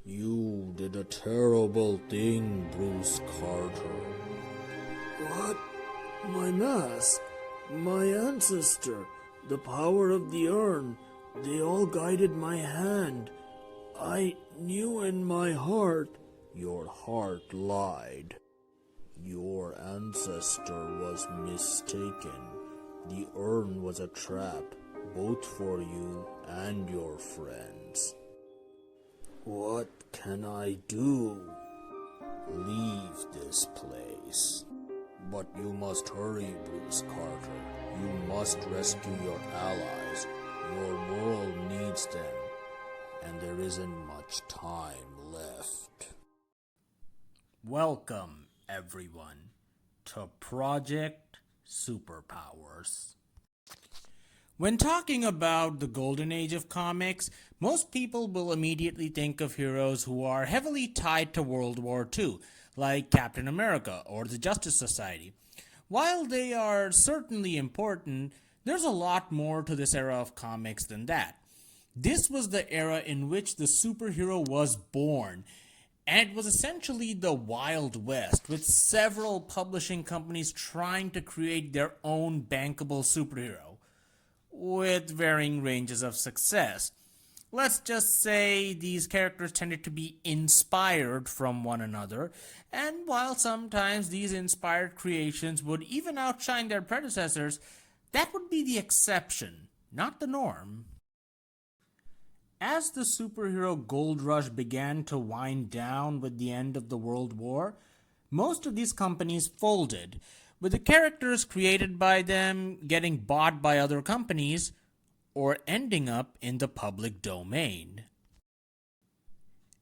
You did a terrible thing, Bruce Carter. What? My mask? My ancestor? The power of the urn? They all guided my hand. I knew in my heart. Your heart lied. Your ancestor was mistaken. The urn was a trap, both for you and your friends. What can I do? Leave this place. But you must hurry, Bruce Carter. You must rescue your allies. Your world needs them, and there isn't much time left. Welcome, everyone, to Project Superpowers. When talking about the golden age of comics, most people will immediately think of heroes who are heavily tied to World War II, like Captain America or the Justice Society. While they are certainly important, there's a lot more to this era of comics than that. This was the era in which the superhero was born, and it was essentially the Wild West, with several publishing companies trying to create their own bankable superhero, with varying ranges of success. Let's just say these characters tended to be inspired from one another, and while sometimes these inspired creations would even outshine their predecessors, that would be the exception, not the norm. As the superhero gold rush began to wind down with the end of the World War, most of these companies folded, with the characters created by them getting bought by other companies or ending up in the public domain.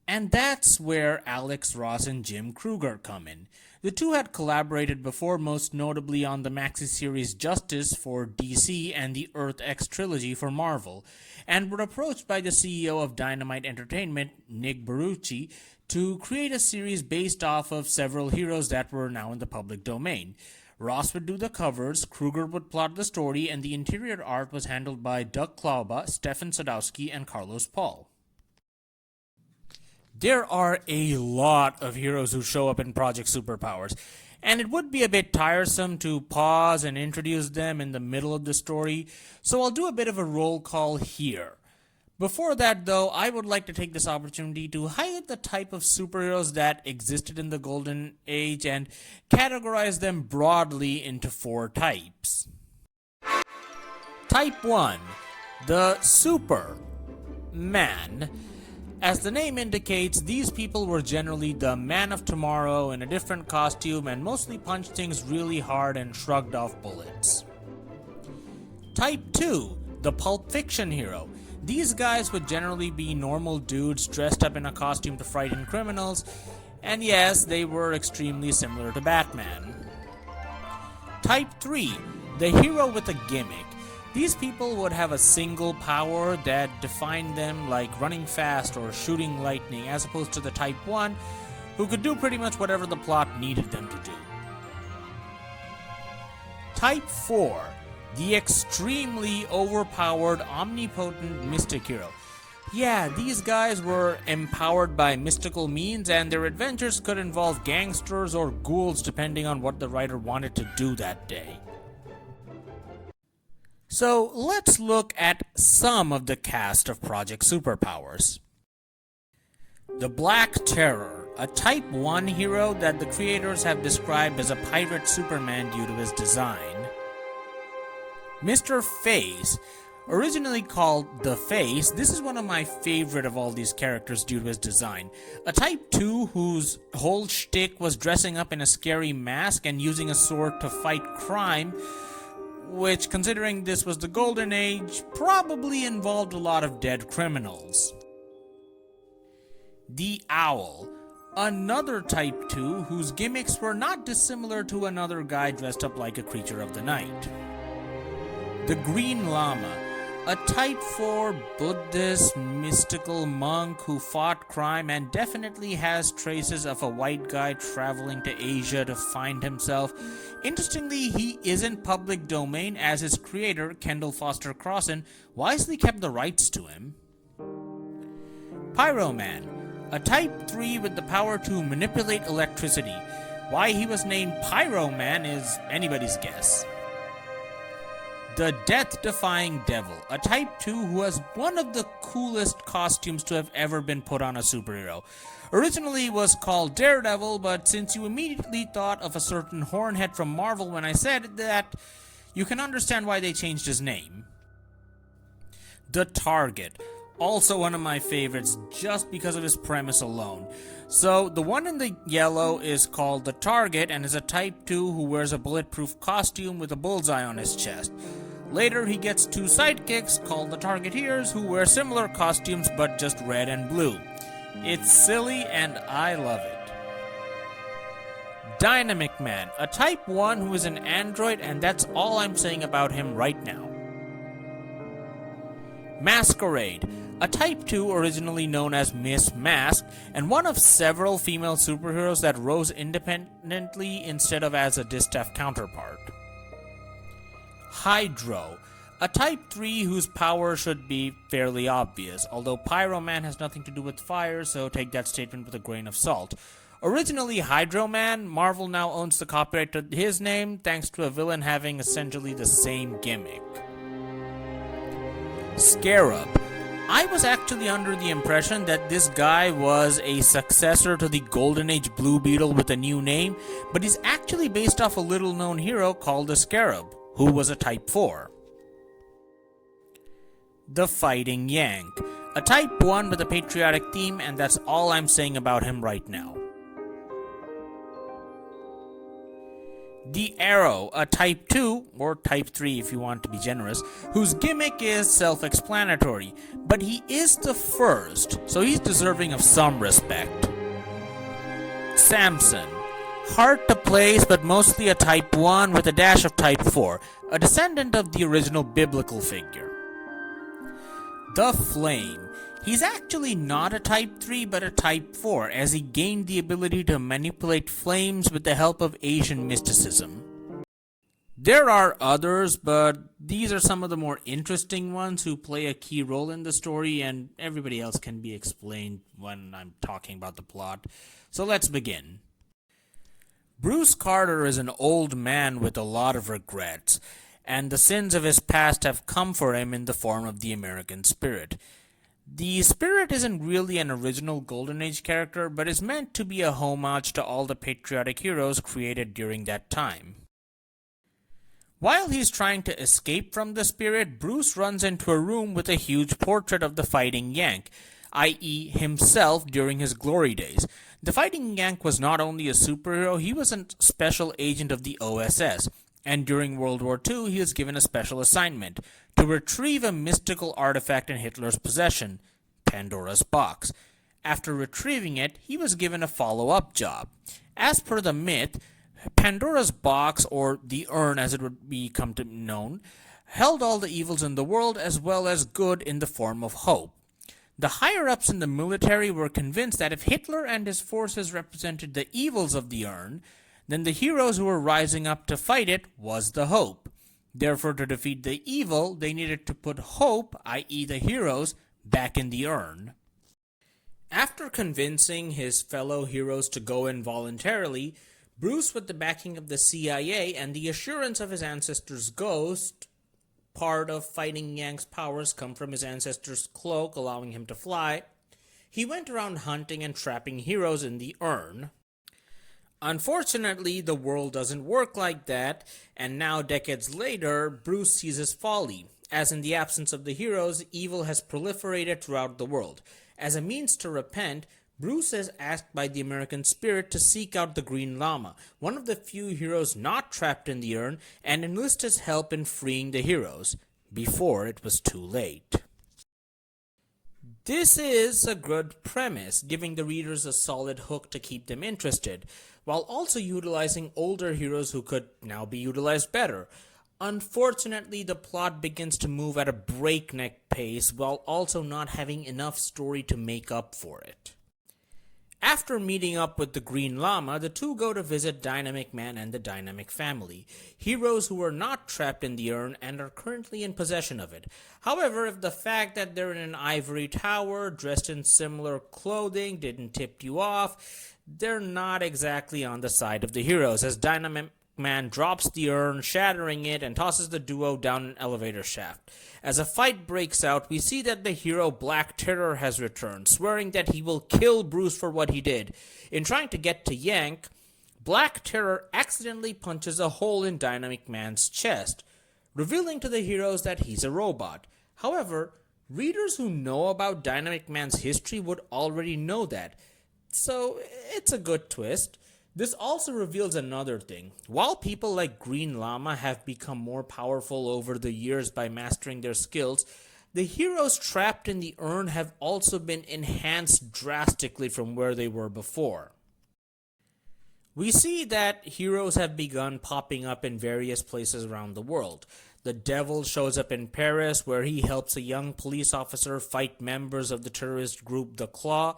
And that's where Alex Ross and Jim Krueger come in. The two had collaborated before, most notably on the maxi series Justice for DC and the Earth X trilogy for Marvel, and were approached by the CEO of Dynamite Entertainment, Nick Barucci, to create a series based off of several heroes that were now in the public domain. Ross would do the covers, Krueger would plot the story, and the interior art was handled by Doug Klauba, Stefan Sadowski, and Carlos Paul. There are a lot of heroes who show up in Project Superpowers, and it would be a bit tiresome to pause and introduce them in the middle of the story, so I'll do a bit of a roll call here. Before that, though, I would like to take this opportunity to highlight the type of superheroes that existed in the Golden Age and categorize them broadly into 4 types. Type 1. The Superman. As the name indicates, these people were generally the man of tomorrow in a different costume and mostly punched things really hard and shrugged off bullets. Type 2. The Pulp Fiction hero. These guys would generally be normal dudes dressed up in a costume to frighten criminals, and yes, they were extremely similar to Batman. Type 3. The hero with a gimmick. These people would have a single power that defined them, like running fast or shooting lightning, as opposed to the Type 1, who could do pretty much whatever the plot needed them to do. Type 4. The extremely overpowered, omnipotent mystic hero. Yeah, these guys were empowered by mystical means, and their adventures could involve gangsters or ghouls depending on what the writer wanted to do that day. So let's look at some of the cast of Project Superpowers. The Black Terror, a Type 1 hero that the creators have described as a pirate Superman due to his design. Mr. Face, originally called The Face, this is one of my favorite of all these characters due to his design. A Type 2 whose whole shtick was dressing up in a scary mask and using a sword to fight crime, which, considering this was the Golden Age, probably involved a lot of dead criminals. The Owl, another Type 2 whose gimmicks were not dissimilar to another guy dressed up like a creature of the night. The Green Lama, a Type 4 Buddhist mystical monk who fought crime and definitely has traces of a white guy traveling to Asia to find himself. Interestingly, he isn't public domain, as his creator, Kendall Foster Crossan, wisely kept the rights to him. Pyroman, a Type 3 with the power to manipulate electricity. Why he was named Pyroman is anybody's guess. The Death-Defying Devil, a Type 2 who has one of the coolest costumes to have ever been put on a superhero. Originally was called Daredevil, but since you immediately thought of a certain Hornhead from Marvel when I said that, you can understand why they changed his name. The Target, also one of my favorites just because of his premise alone. So, the one in the yellow is called the Target and is a Type 2 who wears a bulletproof costume with a bullseye on his chest. Later, he gets two sidekicks called the Targeteers who wear similar costumes but just red and blue. It's silly and I love it. Dynamite Man, a Type 1 who is an android, and that's all I'm saying about him right now. Masquerade, a Type 2 originally known as Miss Mask, and one of several female superheroes that rose independently instead of as a distaff counterpart. Hydro, a Type 3 whose power should be fairly obvious, although Pyroman has nothing to do with fire, so take that statement with a grain of salt. Originally Hydro Man, Marvel now owns the copyright to his name thanks to a villain having essentially the same gimmick. Scarab. I was actually under the impression that this guy was a successor to the Golden Age Blue Beetle with a new name, but he's actually based off a little-known hero called the Scarab, who was a Type 4. The Fighting Yank, a Type 1 with a patriotic theme, and that's all I'm saying about him right now. The Arrow, a Type 2, or Type 3 if you want to be generous, whose gimmick is self-explanatory, but he is the first, so he's deserving of some respect. Samson, hard to place but mostly a Type 1 with a dash of Type 4, a descendant of the original biblical figure. The Flame. He's actually not a Type 3 but a Type 4, as he gained the ability to manipulate flames with the help of Asian mysticism. There are others, but these are some of the more interesting ones who play a key role in the story, and everybody else can be explained when I'm talking about the plot. So let's begin. Bruce Carter is an old man with a lot of regrets, and the sins of his past have come for him in the form of the American Spirit. The Spirit isn't really an original Golden Age character, but is meant to be a homage to all the patriotic heroes created during that time. While he's trying to escape from the Spirit, Bruce runs into a room with a huge portrait of the Fighting Yank, i.e. himself during his glory days. The Fighting Yank was not only a superhero, he was a special agent of the OSS, and during World War II he was given a special assignment to retrieve a mystical artifact in Hitler's possession, Pandora's box. After retrieving it, he was given a follow-up job. As per the myth, Pandora's box, or the urn as it would become known, held all the evils in the world as well as good in the form of hope. The higher-ups in the military were convinced that if Hitler and his forces represented the evils of the urn, then the heroes who were rising up to fight it was the hope. Therefore, to defeat the evil, they needed to put hope, i.e. the heroes, back in the urn. After convincing his fellow heroes to go in voluntarily, Bruce, with the backing of the CIA and the assurance of his ancestor's ghost, part of Fighting Yank's powers come from his ancestor's cloak, allowing him to fly, he went around hunting and trapping heroes in the urn. Unfortunately, the world doesn't work like that, and now decades later, Bruce sees his folly. As in the absence of the heroes, evil has proliferated throughout the world. As a means to repent, Bruce is asked by the American Spirit to seek out the Green Llama, one of the few heroes not trapped in the urn, and enlist his help in freeing the heroes, before it was too late. This is a good premise, giving the readers a solid hook to keep them interested, while also utilizing older heroes who could now be utilized better. Unfortunately, the plot begins to move at a breakneck pace while also not having enough story to make up for it. After meeting up with the Green Llama, the two go to visit Dynamic Man and the Dynamic family, heroes who are not trapped in the urn and are currently in possession of it. However, if the fact that they're in an ivory tower, dressed in similar clothing, didn't tip you off, they're not exactly on the side of the heroes, as Dynamic Man drops the urn, shattering it, and tosses the duo down an elevator shaft. As a fight breaks out, we see that the hero Black Terror has returned, swearing that he will kill Bruce for what he did. In trying to get to Yank, Black Terror accidentally punches a hole in Dynamic Man's chest, revealing to the heroes that he's a robot. However, readers who know about Dynamic Man's history would already know that, so it's a good twist. This also reveals another thing. While people like Green Llama have become more powerful over the years by mastering their skills, the heroes trapped in the urn have also been enhanced drastically from where they were before. We see that heroes have begun popping up in various places around the world. The Devil shows up in Paris, where he helps a young police officer fight members of the terrorist group The Claw.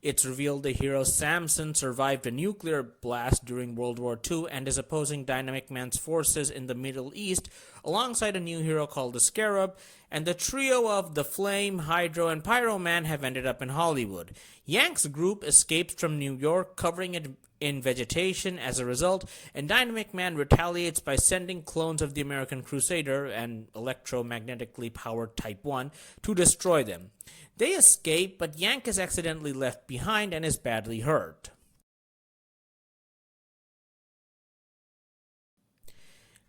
It's revealed the hero Samson survived a nuclear blast during World War II and is opposing Dynamic Man's forces in the Middle East alongside a new hero called the Scarab, and the trio of the Flame, Hydro, and Pyro Man have ended up in Hollywood. Yank's group escapes from New York, covering it in vegetation as a result, and Dynamic Man retaliates by sending clones of the American Crusader, an electromagnetically powered Type 1, to destroy them. They escape, but Yank is accidentally left behind and is badly hurt.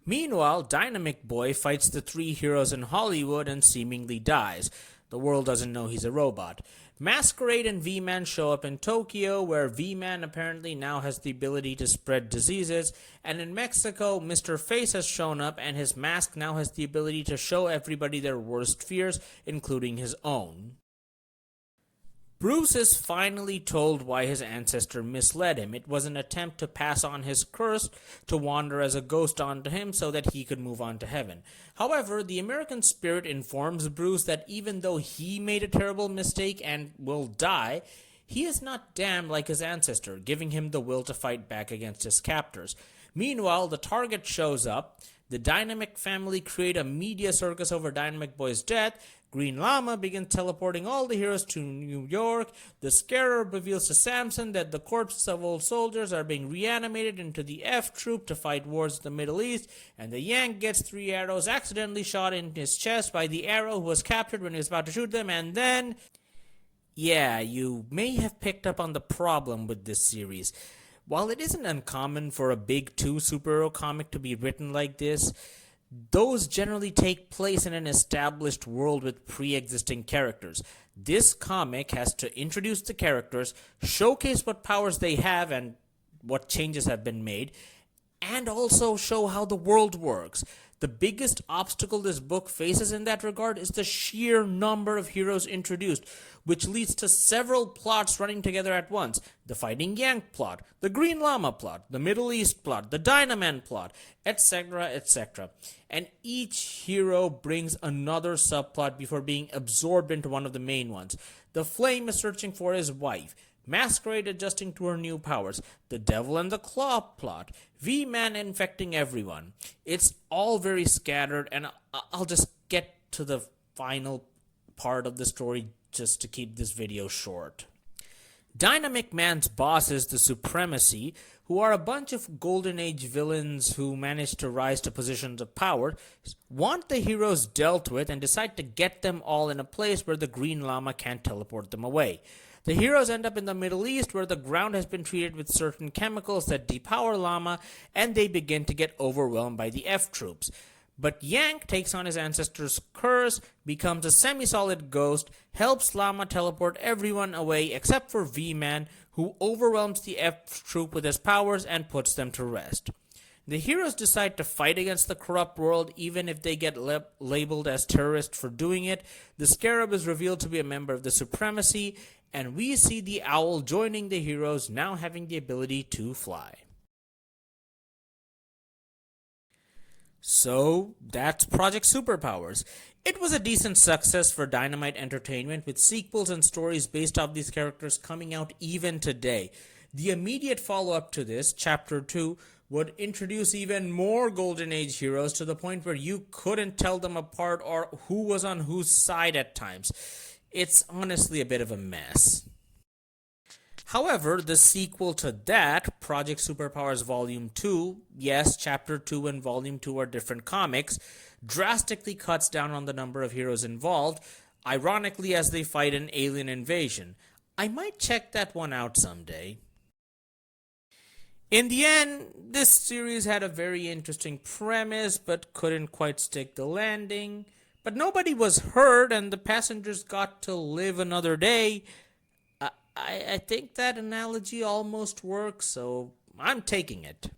Meanwhile, Dynamic Boy fights the three heroes in Hollywood and seemingly dies. The world doesn't know he's a robot. Masquerade and V-Man show up in Tokyo, where V-Man apparently now has the ability to spread diseases, and in Mexico, Mr. Face has shown up and his mask now has the ability to show everybody their worst fears, including his own. Bruce is finally told why his ancestor misled him. It was an attempt to pass on his curse to wander as a ghost onto him so that he could move on to heaven. However, the American spirit informs Bruce that even though he made a terrible mistake and will die, he is not damned like his ancestor, giving him the will to fight back against his captors. Meanwhile, the target shows up. The Dynamic family create a media circus over Dynamic Boy's death. Green Llama begins teleporting all the heroes to New York. The Scarab reveals to Samson that the corpses of old soldiers are being reanimated into the F Troop to fight wars in the Middle East, and the Yank gets 3 arrows accidentally shot in his chest by the arrow who was captured when he was about to shoot them, and then... Yeah, you may have picked up on the problem with this series. While it isn't uncommon for a big 2 superhero comic to be written like this, those generally take place in an established world with pre-existing characters. This comic has to introduce the characters, showcase what powers they have and what changes have been made, and also show how the world works. The biggest obstacle this book faces in that regard is the sheer number of heroes introduced, which leads to several plots running together at once. The Fighting Yank plot, the Green Llama plot, the Middle East plot, the Dynamite plot, etc., etc. And each hero brings another subplot before being absorbed into one of the main ones. The Flame is searching for his wife, Masquerade adjusting to her new powers, the Devil and the Claw plot, V-Man infecting everyone. It's all very scattered, and I'll just get to the final part of the story just to keep this video short. Dynamic Man's bosses, the Supremacy, who are a bunch of Golden Age villains who manage to rise to positions of power, want the heroes dealt with and decide to get them all in a place where the Green Llama can't teleport them away. The heroes end up in the Middle East, where the ground has been treated with certain chemicals that depower Llama, and they begin to get overwhelmed by the F troops. But Yank takes on his ancestor's curse, becomes a semi-solid ghost, helps Llama teleport everyone away except for V-Man, who overwhelms the F troop with his powers and puts them to rest. The heroes decide to fight against the corrupt world, even if they get labeled as terrorists for doing it. The Scarab is revealed to be a member of the Supremacy, and we see the Owl joining the heroes, now having the ability to fly. So, that's Project Superpowers. It was a decent success for Dynamite Entertainment, with sequels and stories based off these characters coming out even today. The immediate follow-up to this, Chapter 2, would introduce even more Golden Age heroes to the point where you couldn't tell them apart or who was on whose side at times. It's honestly a bit of a mess. However, the sequel to that, Project Superpowers Volume 2, yes, Chapter 2 and Volume 2 are different comics, drastically cuts down on the number of heroes involved, ironically as they fight an alien invasion. I might check that one out someday. In the end, this series had a very interesting premise, but couldn't quite stick the landing. But nobody was hurt, and the passengers got to live another day. I think that analogy almost works, so I'm taking it.